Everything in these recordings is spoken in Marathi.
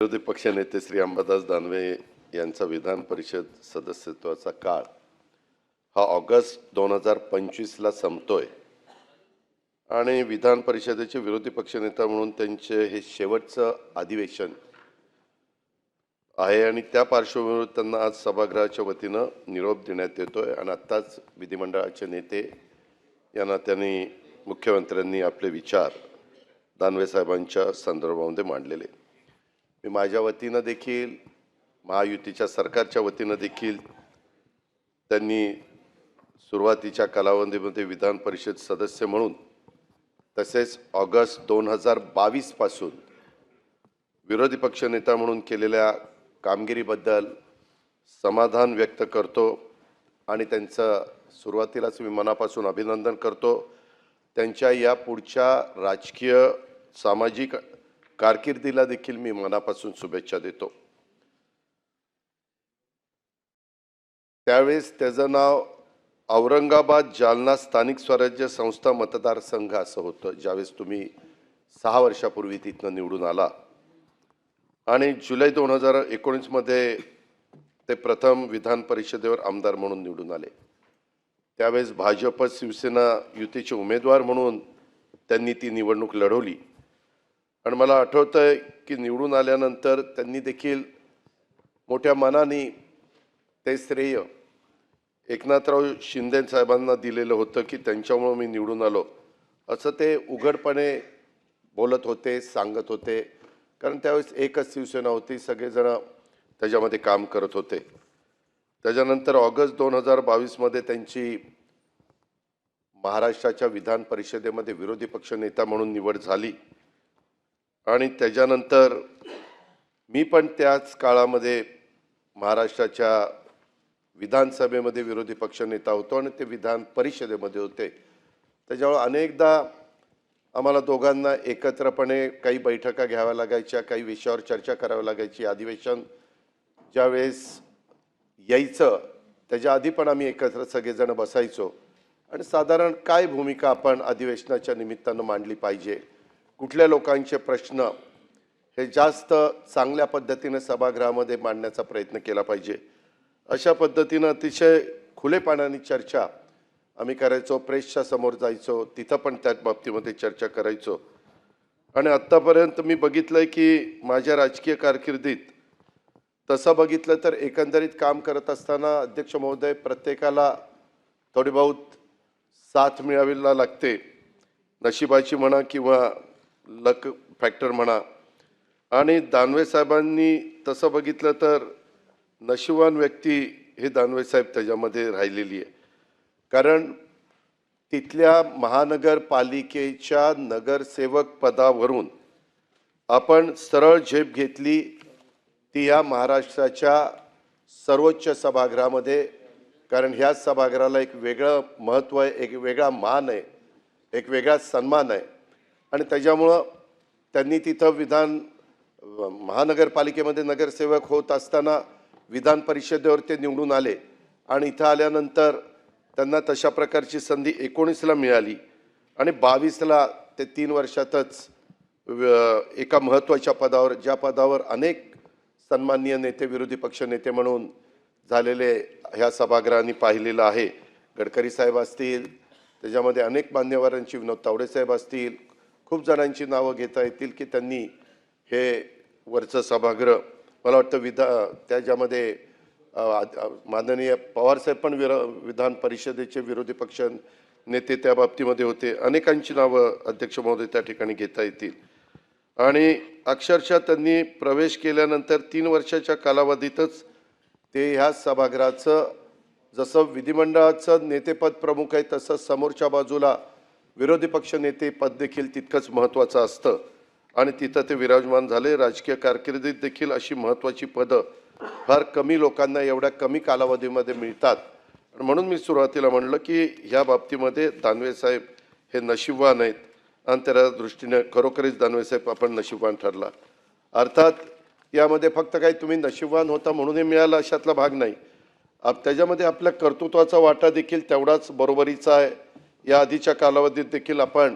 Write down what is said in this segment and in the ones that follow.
विरोधी पक्षनेते श्री अंबादास दानवे यांचा विधान परिषद सदस्यत्वाचा काळ हा ऑगस्ट 2025ला संपतोय आणि विधान परिषदेचे विरोधी पक्षनेता म्हणून त्यांचे हे शेवटचं अधिवेशन आहे आणि त्या पार्श्वभूमीवर त्यांना आज सभागृहाच्या वतीनं निरोप देण्यात येतोय आणि आत्ताच विधिमंडळाचे नेते यांना त्यांनी मुख्यमंत्र्यांनी आपले विचार दानवे साहेबांच्या संदर्भामध्ये मांडलेले। मी माझ्या वतीनं देखील महायुतीच्या सरकारच्या वतीनं देखील त्यांनी सुरुवातीच्या कालावधीमध्ये विधान परिषद सदस्य म्हणून तसेच ऑगस्ट 2022 पासून विरोधी पक्षनेता म्हणून केलेल्या कामगिरीबद्दल समाधान व्यक्त करतो आणि त्यांचं सुरुवातीलाच मी मनापासून अभिनंदन करतो। त्यांच्या या पुढच्या राजकीय सामाजिक कारकिर्दीला देखील मी मनापासून शुभेच्छा देतो। त्यावेळेस त्याचं नाव औरंगाबाद जालना स्थानिक स्वराज्य संस्था मतदारसंघ असं होतं ज्यावेळेस तुम्ही 6 वर्षापूर्वी तिथनं निवडून आला आणि जुलै 2019 मध्ये ते प्रथम विधान परिषदेवर आमदार म्हणून निवडून आले। त्यावेळेस भाजप शिवसेना युतीचे उमेदवार म्हणून त्यांनी ती निवडणूक लढवली आणि मला आठवतंय की निवडून आल्यानंतर त्यांनी देखील मोठ्या मनाने ते श्रेय एकनाथराव शिंदे साहेबांना दिलेलं होतं की त्यांच्यामुळे मी निवडून आलो असं ते उघडपणे बोलत होते, सांगत होते। कारण त्यावेळेस एकच शिवसेना होती, सगळेजण त्याच्यामध्ये काम करत होते। त्याच्यानंतर ऑगस्ट 2022 मध्ये त्यांची महाराष्ट्राच्या विधान परिषदेमध्ये विरोधी पक्षनेता म्हणून निवड झाली आणि त्याच्यानंतर मी पण त्याच काळामध्ये महाराष्ट्राच्या विधानसभेमध्ये विरोधी पक्षनेता होतो आणि ते विधान परिषदेमध्ये होते। त्याच्यामुळे अनेकदा आम्हाला दोघांना एकत्रपणे काही बैठका घ्याव्या लागायच्या, काही विषयावर चर्चा करावी लागायची। अधिवेशन ज्यावेळेस यायचं त्याच्या आधी पण आम्ही एकत्र सगळेजण बसायचो आणि साधारण काय भूमिका आपण अधिवेशनाच्या निमित्तानं मांडली पाहिजे, कुठल्या लोकांचे प्रश्न हे जास्त चांगल्या पद्धतीने सभागृहामध्ये मांडण्याचा प्रयत्न केला पाहिजे अशा पद्धतीनं अतिशय खुलेपणाने चर्चा आम्ही करायचो। प्रेसच्या समोर जायचो, तिथं पण त्या बाबतीमध्ये चर्चा करायचो आणि आत्तापर्यंत मी बघितलंय की माझ्या राजकीय कारकिर्दीत तसं बघितलं तर एकंदरीत काम करत असताना अध्यक्ष महोदय प्रत्येकाला थोडी बहुत साथ मिळावीला लागते, नशिबाची म्हणा किंवा लक फॅक्टर म्हणा। आणि दानवे साहेबांनी तसं बघितलं तर नशिबवान व्यक्ती हे दानवे साहेब त्याच्यामध्ये राहिलेली आहे। कारण तिथल्या महानगरपालिकेच्या नगरसेवक पदावरून आपण सरळ झेप घेतली ती या महाराष्ट्राच्या सर्वोच्च सभागृहामध्ये। कारण ह्या सभागृहाला एक वेगळं महत्त्व आहे, एक वेगळा मान आहे, एक वेगळा सन्मान आहे आणि त्याच्यामुळं त्यांनी तिथं महानगरपालिकेमध्ये नगरसेवक होत असताना विधान परिषदेवर ते निवडून आले आणि इथं आल्यानंतर त्यांना तशा प्रकारची संधी 19ला मिळाली आणि 22ला ते 3 वर्षातच एका महत्त्वाच्या पदावर, ज्या पदावर अनेक सन्माननीय नेते विरोधी पक्ष नेते म्हणून झालेले ह्या सभागृहांनी पाहिलेलं आहे। गडकरी साहेब असतील, त्याच्यामध्ये अनेक मान्यवरांची, विनोद तावडे साहेब असतील, खूप जणांची नावं घेता येतील की त्यांनी हे वरचं सभागृह मला वाटतं त्याच्यामध्ये माननीय पवारसाहेब पण विधान परिषदेचे विरोधी पक्ष नेते त्या बाबतीमध्ये होते। अनेकांची नावं अध्यक्ष महोदय त्या ठिकाणी घेता येतील आणि अक्षरशः त्यांनी प्रवेश केल्यानंतर 3 वर्षाच्या कालावधीतच ते ह्या सभागृहाचं जसं विधिमंडळाचं नेतेपद प्रमुख आहे तसं समोरच्या बाजूला विरोधी पक्ष नेते पद देखील तितकंच महत्त्वाचं असतं आणि तिथं ते विराजमान झाले। राजकीय कारकिर्दीत देखील अशी महत्त्वाची पदं फार कमी लोकांना एवढ्या कमी कालावधीमध्ये मिळतात। म्हणून मी सुरुवातीला म्हणलं की ह्या बाबतीमध्ये दानवे साहेब हे नशीबवान आहेत आणि त्या दृष्टीने खरोखरीच दानवे साहेब आपण नशीबवान ठरला। अर्थात यामध्ये फक्त काही तुम्ही नशीबवान होता म्हणून हे मिळालं अशातला भाग नाही, त्याच्यामध्ये आपल्या कर्तृत्वाचा वाटा देखील तेवढाच बरोबरीचा आहे। या आधीच्या कालावधीत देखील आपण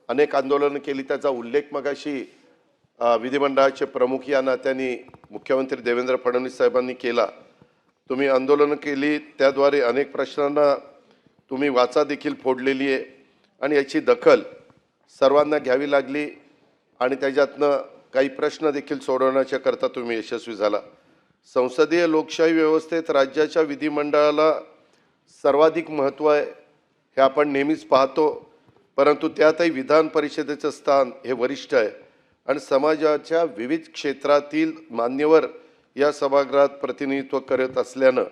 अनेक आंदोलनं केली, त्याचा उल्लेख मगाशी विधिमंडळाचे प्रमुख या नात्याने मुख्यमंत्री देवेंद्र फडणवीस साहेबांनी केला. तुम्ही आंदोलनं केली, त्याद्वारे अनेक प्रश्नांना तुम्ही वाचा देखील फोडलेली आहे आणि याची दखल सर्वांना घ्यावी लागली आणि त्याच्यातनं काही प्रश्न देखील सोडवण्याच्या करता तुम्ही यशस्वी झाला. संसदीय लोकशाही व्यवस्थेत राज्याच्या विधिमंडळाला सर्वाधिक महत्त्व आहे हे आपण नेहमीच पाहतो, परंतु त्यातही विधान परिषदेचं स्थान हे वरिष्ठ आहे आणि समाजाच्या विविध क्षेत्रातील मान्यवर या सभागृहात प्रतिनिधित्व करत असल्यानं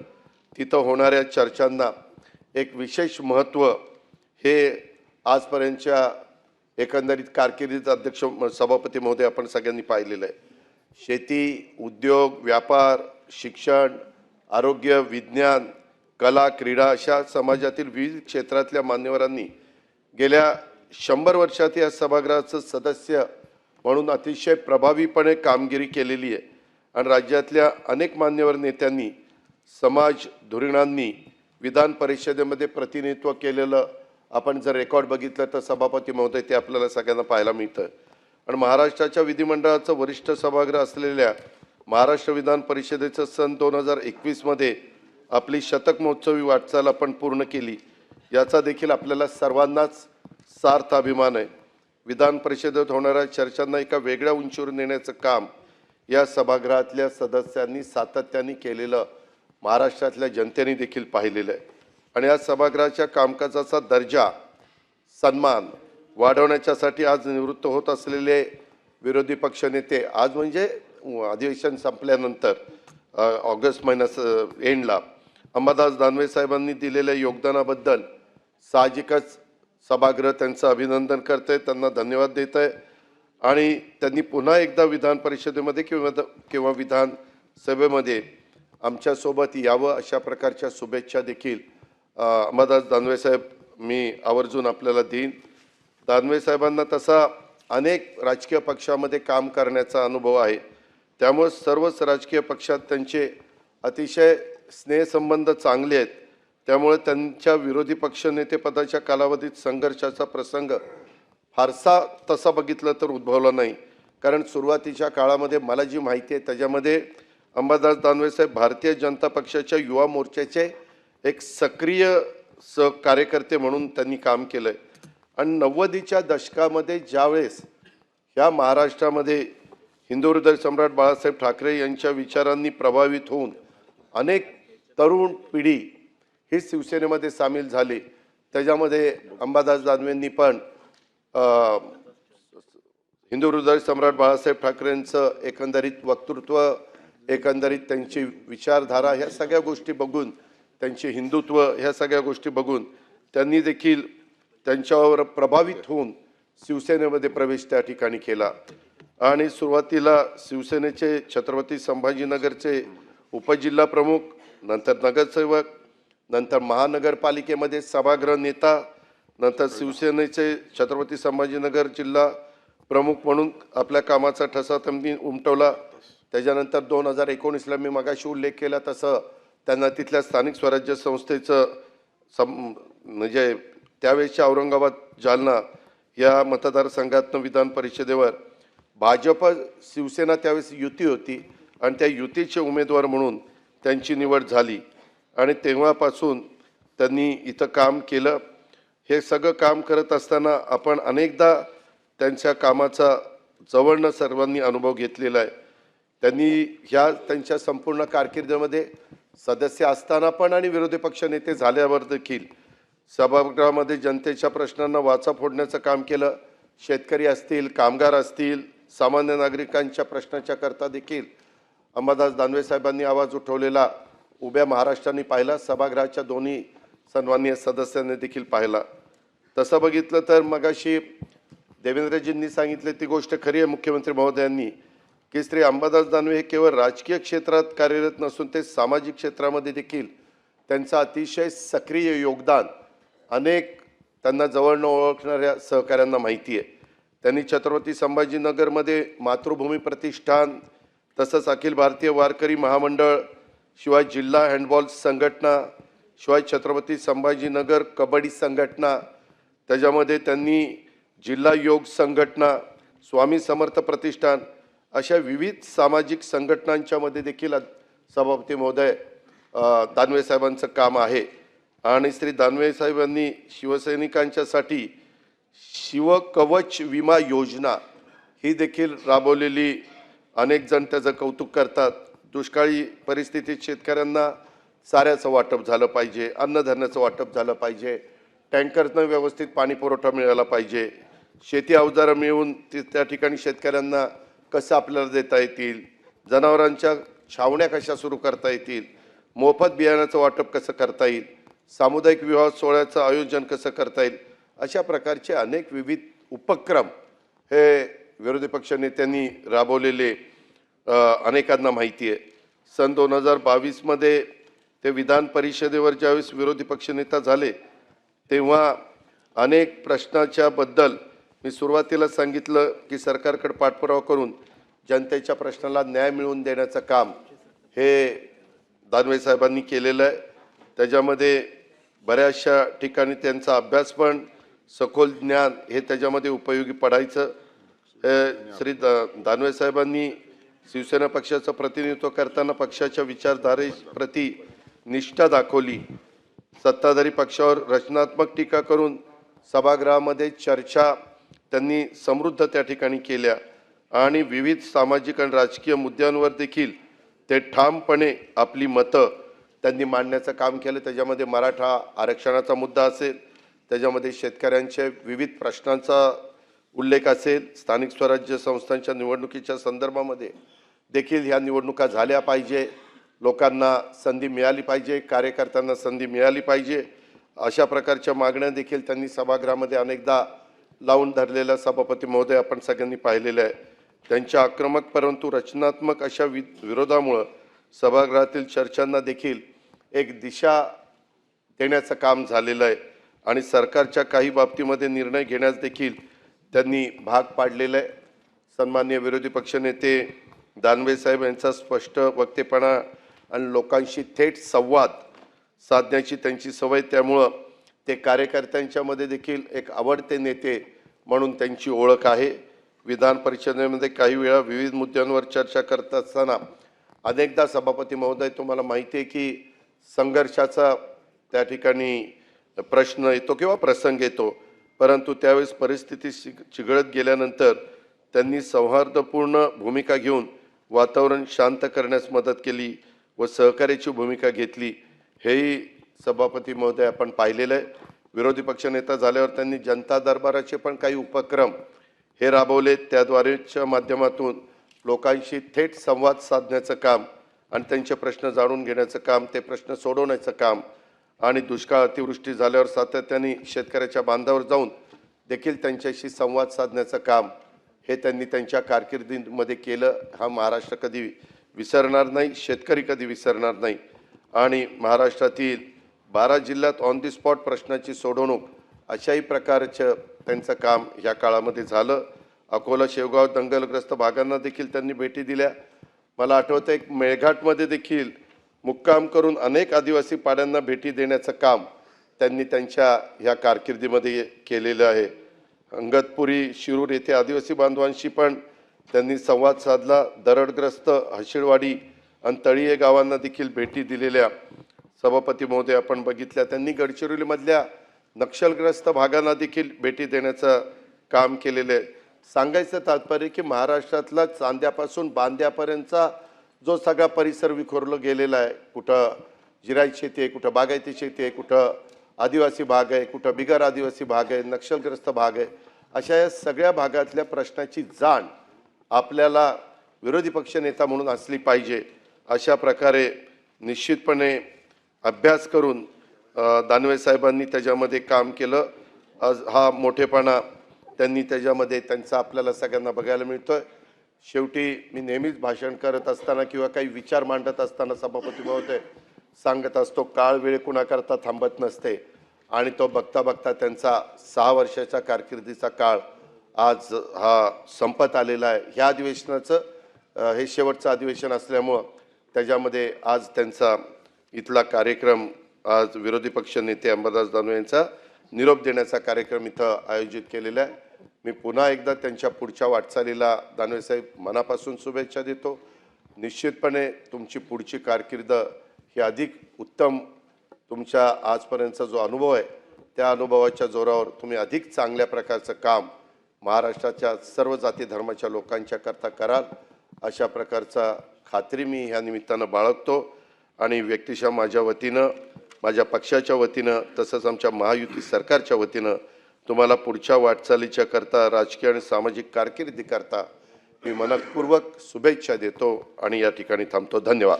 तिथं होणाऱ्या चर्चांना एक विशेष महत्त्व हे आजपर्यंतच्या एकंदरीत कारकिर्दीत अध्यक्ष सभापती महोदय आपण सगळ्यांनी पाहिलेलं आहे. शेती, उद्योग, व्यापार, शिक्षण, आरोग्य, विज्ञान, कला, क्रीडा अशा समाजातील विविध क्षेत्रातल्या मान्यवरांनी गेल्या 100 वर्षात या सभागृहाचं सदस्य म्हणून अतिशय प्रभावीपणे कामगिरी केलेली आहे आणि राज्यातल्या अनेक मान्यवर नेत्यांनी, समाज धुरीणांनी विधान परिषदेमध्ये प्रतिनिधित्व केलेलं आपण जर रेकॉर्ड बघितलं तर सभापती महोदय ते आपल्याला सगळ्यांना पाहायला मिळतं. आणि महाराष्ट्राच्या विधिमंडळाचं वरिष्ठ सभागृह असलेल्या महाराष्ट्र विधान परिषदेचं सन 2021मध्ये आपली शतक महोत्सवी वाटचाल आपण पूर्ण केली. याचा देखील आपल्याला सर्वांनाच सार्थ अभिमान आहे. विधान परिषदेत होणाऱ्या चर्चांना एका वेगळ्या उंचीवर नेण्याचं काम या सभागृहातल्या सदस्यांनी सातत्याने केलेलं महाराष्ट्रातल्या जनतेने देखील पाहिलेलं आहे. आणि या सभागृहाच्या कामकाजाचा दर्जा, सन्मान वाढवण्याच्यासाठी आज निवृत्त होत असलेले विरोधी पक्षनेते आज म्हणजे अधिवेशन संपल्यानंतर ऑगस्ट महिन्यात एंडला अंबादास दानवे साहेबांनी दिलेल्या योगदानाबद्दल साहजिकच सभागृह त्यांचं अभिनंदन करत आहे, त्यांना धन्यवाद देत आहे आणि त्यांनी पुन्हा एकदा विधान परिषदेमध्ये किंवा विधानसभेमध्ये आमच्यासोबत यावं अशा प्रकारच्या शुभेच्छा देखील अंबादास दानवे साहेब मी आवर्जून आपल्याला देईन. दानवे साहेबांना तसा अनेक राजकीय पक्षामध्ये काम करण्याचा अनुभव आहे, त्यामुळे सर्वच राजकीय पक्षात त्यांचे अतिशय स्नेहसंबंध चांगले आहेत. त्यामुळे त्यांच्या विरोधी पक्षनेतेपदाच्या कालावधीत संघर्षाचा प्रसंग फारसा तसा बघितलं तर उद्भवला नाही, कारण सुरुवातीच्या काळामध्ये मला जी माहिती आहे त्याच्यामध्ये अंबादास दानवे साहेब भारतीय जनता पक्षाच्या युवा मोर्चाचे एक सक्रिय कार्यकर्ते म्हणून त्यांनी काम केलं आहे. आणि 90च्या दशकामध्ये ज्यावेळेस ह्या महाराष्ट्रामध्ये हिंदू हृदय सम्राट बाळासाहेब ठाकरे यांच्या विचारांनी प्रभावित होऊन अनेक तरुण पिढी ही शिवसेनेमध्ये सामील झाली, त्याच्यामध्ये अंबादास दानवेंनी पण हिंदू हृदय सम्राट बाळासाहेब ठाकरेंचं एकंदरीत वक्तृत्व, एकंदरीत त्यांची विचारधारा ह्या सगळ्या गोष्टी बघून, त्यांचे हिंदुत्व ह्या सगळ्या गोष्टी बघून त्यांनी देखील त्यांच्यावर प्रभावित होऊन शिवसेनेमध्ये प्रवेश त्या ठिकाणी केला. आणि सुरुवातीला शिवसेनेचे छत्रपती संभाजीनगरचे उपजिल्हा प्रमुख, नंतर नगरसेवक, नंतर महानगरपालिकेमध्ये सभागृह नेता, नंतर शिवसेनेचे छत्रपती संभाजीनगर जिल्हा प्रमुख म्हणून आपल्या कामाचा ठसा त्यांनी उमटवला. त्याच्यानंतर 2019ला मी मगाशी उल्लेख केला तसं त्यांना तिथल्या स्थानिक स्वराज्य संस्थेचं म्हणजे त्यावेळेच्या औरंगाबाद, जालना या मतदारसंघातनं विधान परिषदेवर भाजप शिवसेना त्यावेळेस युती होती आणि त्या युतीचे उमेदवार म्हणून त्यांची निवड झाली आणि तेव्हापासून त्यांनी इथं काम केलं. हे सगळं काम करत असताना आपण अनेकदा त्यांच्या कामाचा जवळनं सर्वांनी अनुभव घेतलेला आहे. त्यांनी ह्या त्यांच्या संपूर्ण कारकिर्दीमध्ये सदस्य असताना पण आणि विरोधी पक्ष नेते झाल्यावर देखील सभागृहामध्ये जनतेच्या प्रश्नांना वाचा फोडण्याचं काम केलं. शेतकरी असतील, कामगार असतील, सामान्य नागरिकांच्या प्रश्नाच्या करता देखील अंबादास दानवे साहेबांनी आवाज उठवलेला उभ्या महाराष्ट्राने पाहिला, सभागृहाच्या दोन्ही सन्माननीय सदस्यांनी देखील पाहिला. तसं बघितलं तर मगाशी देवेंद्रजींनी सांगितले ती गोष्ट खरी आहे मुख्यमंत्री महोदयांनी, की श्री अंबादास दानवे हे केवळ राजकीय क्षेत्रात कार्यरत नसून ते सामाजिक क्षेत्रामध्ये देखील त्यांचं अतिशय सक्रिय योगदान अनेक त्यांना जवळनं ओळखणाऱ्या सहकाऱ्यांना माहिती आहे. त्यांनी छत्रपती संभाजीनगरमध्ये मातृभूमी प्रतिष्ठान, तसंच अखिल भारतीय वारकरी महामंडळ, शिवाय जिल्हा हँडबॉल संघटना, शिवाय छत्रपती संभाजीनगर कबड्डी संघटना, त्याच्यामध्ये त्यांनी जिल्हा योग संघटना, स्वामी समर्थ प्रतिष्ठान अशा विविध सामाजिक संघटनांच्या मध्ये देखील सभापती महोदय दानवे साहेबांचं काम आहे आणि श्री दानवे साहेबांनी शिवसैनिकांच्यासाठी शिवकवच विमा योजना ही देखील राबवलेली अनेक जण त्याचं कौतुक करतात। दुष्काळी परिस्थितीत शेतकऱ्यांना चाऱ्याचं वाटप झालं पाहिजे, अन्नधान्याचं वाटप झालं पाहिजे, टँकरनं व्यवस्थित पाणी पुरवठा मिळाला पाहिजे, शेती अवजारं मिळवून त्या ठिकाणी शेतकऱ्यांना कसं आपल्याला देता येतील, जनावरांच्या छावण्या कशा सुरू करता येतील, मोफत बियाण्याचं वाटप कसं करता येईल, सामुदायिक विवाह सोहळ्याचं आयोजन कसं करता येईल, अशा प्रकारचे अनेक विविध उपक्रम हे विरोधी पक्ष नेत्यांनी राबवलेले अनेकांना माहिती आहे। सन 2022 मध्ये ते विधान परिषदेवर ज्यावेळेस विरोधी पक्षनेता झाले तेव्हा अनेक प्रश्नाच्या बद्दल मी सुरुवातीला सांगितलं की सरकारकडे पाठपुरावा करून जनतेच्या प्रश्नाला न्याय मिळवून देण्याचं काम हे दानवे साहेबांनी केलेलं आहे। त्याच्यामध्ये बऱ्याचशा ठिकाणी त्यांचा अभ्यास पण सखोल ज्ञान हे त्याच्यामध्ये उपयोगी पडायचं। श्री दानवे साहेबांनी शिवसेना पक्षाचं प्रतिनिधित्व करताना पक्षाच्या विचारधारेप्रती निष्ठा दाखवली, सत्ताधारी पक्षावर रचनात्मक टीका करून सभागृहामध्ये चर्चा त्यांनी समृद्ध त्या ठिकाणी केल्या आणि विविध सामाजिक आणि राजकीय मुद्द्यांवर देखील ते ठामपणे आपली मतं त्यांनी मांडण्याचं काम केलं। त्याच्यामध्ये मराठा आरक्षणाचा मुद्दा असेल, त्याच्यामध्ये शेतकऱ्यांच्या विविध प्रश्नांचा उल्लेख असेल, स्थानिक स्वराज्य संस्थांच्या निवडणुकीच्या संदर्भामध्ये देखील ह्या निवडणुका झाल्या पाहिजे, लोकांना संधी मिळाली पाहिजे, कार्यकर्त्यांना संधी मिळाली पाहिजे, अशा प्रकारच्या मागण्या देखील त्यांनी सभागृहामध्ये अनेकदा लावून धरलेल्या सभापती महोदय आपण सगळ्यांनी पाहिलेलं आहे। त्यांच्या आक्रमक परंतु रचनात्मक अशा विरोधामुळे सभागृहातील चर्चांना देखील एक दिशा देण्याचं काम झालेलं आहे आणि सरकारच्या काही बाबतीमध्ये निर्णय घेण्यास देखील त्यांनी भाग पाडलेलं आहे। सन्माननीय विरोधी पक्षनेते दानवे साहेब यांचा स्पष्ट वक्तेपणा आणि लोकांशी थेट संवाद साधण्याची त्यांची सवय, त्यामुळं ते कार्यकर्त्यांच्यामध्ये देखील एक आवडते नेते म्हणून त्यांची ओळख आहे। विधान परिषदेमध्ये काही वेळा विविध मुद्द्यांवर चर्चा करत असताना अनेकदा सभापती महोदय तुम्हाला माहिती आहे की संघर्षाचा त्या ठिकाणी प्रश्न येतो किंवा प्रसंग येतो, परंतु त्यावेळेस परिस्थिती चिघळत गेल्यानंतर त्यांनी सौहार्दपूर्ण भूमिका घेऊन वातावरण शांत करण्यास मदत केली व सहकार्याची भूमिका घेतली, हेही सभापती महोदय आपण पाहिलेलं आहे। विरोधी पक्षनेता झाल्यावर त्यांनी जनता दरबाराचे पण काही उपक्रम हे राबवले, त्याद्वारेच्या माध्यमातून लोकांशी थेट संवाद साधण्याचं काम आणि त्यांचे प्रश्न जाणून घेण्याचं काम, ते प्रश्न सोडवण्याचं काम आणि दुष्काळ अतिवृष्टी झाल्यावर सातत्याने शेतकऱ्याच्या बांधावर जाऊन देखील त्यांच्याशी संवाद साधण्याचं काम हे त्यांनी त्यांच्या कारकिर्दीमध्ये केलं। हा महाराष्ट्र कधी विसरणार नाही, शेतकरी कधी विसरणार नाही आणि महाराष्ट्रातील 12 जिल्ह्यात ऑन दी स्पॉट प्रश्नाची सोडवणूक अशाही प्रकारचं त्यांचं काम या काळामध्ये झालं। अकोला शेवगाव दंगलग्रस्त भागांना देखील त्यांनी भेटी दिल्या। मला आठवतं एक मेळघाटमध्ये देखील मुक्काम करून अनेक आदिवासी पाड्यांना भेटी देण्याचं काम त्यांनी त्यांच्या ह्या कारकिर्दीमध्ये केलेलं आहे। अंगतपुरी शिरूर येथे आदिवासी बांधवांशी पण त्यांनी संवाद साधला। दरडग्रस्त हशिडवाडी आणि तळीये गावांना देखील भेटी दिलेल्या सभापती महोदय आपण बघितल्या। त्यांनी गडचिरोलीमधल्या नक्षलग्रस्त भागांना देखील भेटी देण्याचं काम केलेलं आहे। सांगायचं तात्पर्य की महाराष्ट्रातला चांद्यापासून बांद्यापर्यंतचा जो सगळा परिसर विखुरला गेलेला आहे, कुठं जिरायत शेती आहे, कुठं बागायती शेती आहे, कुठं आदिवासी भाग आहे, कुठं बिगर आदिवासी भाग आहे, नक्षलग्रस्त भाग आहे, अशा या सगळ्या भागातल्या प्रश्नाची जाण आपल्याला विरोधी पक्षनेता म्हणून असली पाहिजे। अशा प्रकारे निश्चितपणे अभ्यास करून दानवे साहेबांनी त्याच्यामध्ये काम केलं। आज हा मोठेपणा त्यांनी त्याच्यामध्ये त्यांचा आपल्याला सगळ्यांना बघायला मिळतोय। शेवटी मी नेहमीच भाषण करत असताना किंवा काही विचार मांडत असताना सभापती महोदय सांगत असतो, काळ वेळ कुणाकरता थांबत नसते आणि तो बघता बघता त्यांचा 6 वर्षाचा कारकिर्दीचा काळ आज हा संपत आलेला आहे। ह्या अधिवेशनाचं हे शेवटचं अधिवेशन असल्यामुळं त्याच्यामध्ये आज त्यांचा इथला कार्यक्रम, आज विरोधी पक्ष नेते अंबादास दानवे यांचा निरोप देण्याचा कार्यक्रम इथं आयोजित केलेला आहे। मी पुन्हा एकदा त्यांच्या पुढच्या वाटचालीला दानवे साहेब मनापासून शुभेच्छा देतो. निश्चितपणे तुमची पुढची कारकीर्द ही अधिक उत्तम, तुमच्या आजपर्यंतचा जो अनुभव आहे त्या अनुभवाच्या जोरावर तुम्ही अधिक चांगल्या प्रकारचं काम महाराष्ट्राच्या सर्व जाती धर्माच्या लोकांच्या करता कराल अशा प्रकारचा खात्री मी ह्या निमित्तानं बाळगतो. आणि व्यक्तिशः माझ्या वतीनं, माझ्या पक्षाच्या वतीनं, तसंच आमच्या महायुती सरकारच्या वतीनं तुम्हाला पुढच्या वाटचालीच्या करता, राजकीय आणि सामाजिक कारकिर्दीकरता मी मनपूर्वक शुभेच्छा देतो आणि या ठिकाणी थांबतो. धन्यवाद.